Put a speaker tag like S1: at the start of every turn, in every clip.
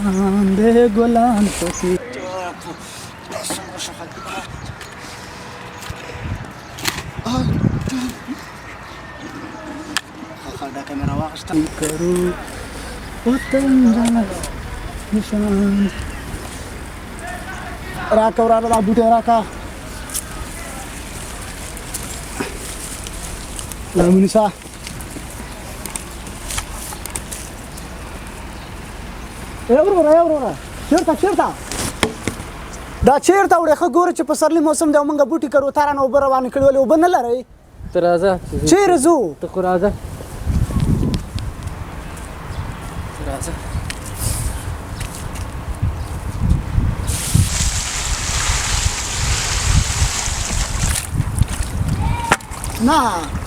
S1: جهان د ګلان پسې ډاکه مې راواخیسته کرو وطن جانا نشان راکه وراره دا بوټی راکه لامونیسه وراره چیرته دا چیرته وړې ښه ګوره چې پسرلي موسم دی او موږ بوټي کرو تا رانه اوبه روانې کړي ولې اوبه نه لرئ
S2: ته راځه
S1: چیرې ځو
S2: ته خو راځه راځه
S1: نه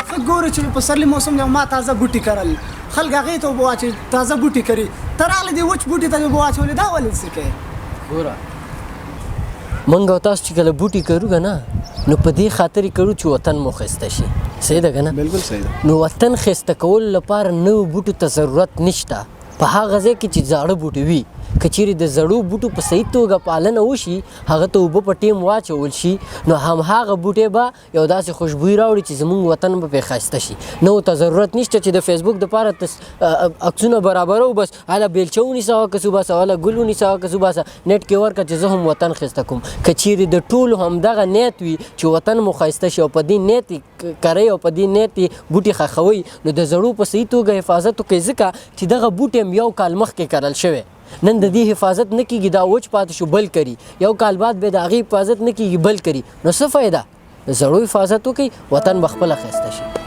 S1: ښه ګوره چې پسرلي موسم دی او ما تازه بوټي کرل خلک هغې ته اوبه واچوي تازه بوټي کري ته راغلې دې وچ بوټي ته دې اوبه واچولې دا ولې څه کوې
S2: ګوره موږ او تاسو چې کله بوټي کرو که نه نو په دې خاطر یې کرو چې وطن مو ښایسته شي صحیح ده که نه
S1: بالکل صحیح ده
S2: نو وطن ښایسته کولو لپاره نوو بوټو ته ضرورت نشته په هغه ځای کې چې زاړه بوټي وي که چیرې د زړو بوټو په صحیح توګه پالنه وشي هغه ته اوبه په ټیم واچول شي نو همهغه بوټی به یو داسې خوشبویي راوړي چې زموږ وطن به پرې ښایسته شي نو ته ضرورت نشته چې د فیسبوک دپاره عکسونه برابرو بس هله بیلچه ونیسه وکړه وباسه هله ګل ونیسه وکړه وباسه نیټ کې ورکړه چې زه هم وطن ښایسته کوم که چیرې د ټولو همدغه نیت وي چې وطن مو ښایسته شي او په دې نیت کرئ او په دې نیت بوټي ښخوئ نو د زړو په صحیح توګه حفاظت وکړئ ځکه چې دغه بوټي هم یو کال مخکې کرل شوی نن د دې حفاظت نه کیږي دا وچ پاتې شو بل کری یو کال بعد به د هغې حفاظت نه کیږي بل کری نو څه فایده د زړو حفاظت وکړئ وطن به خپله ښایسته شي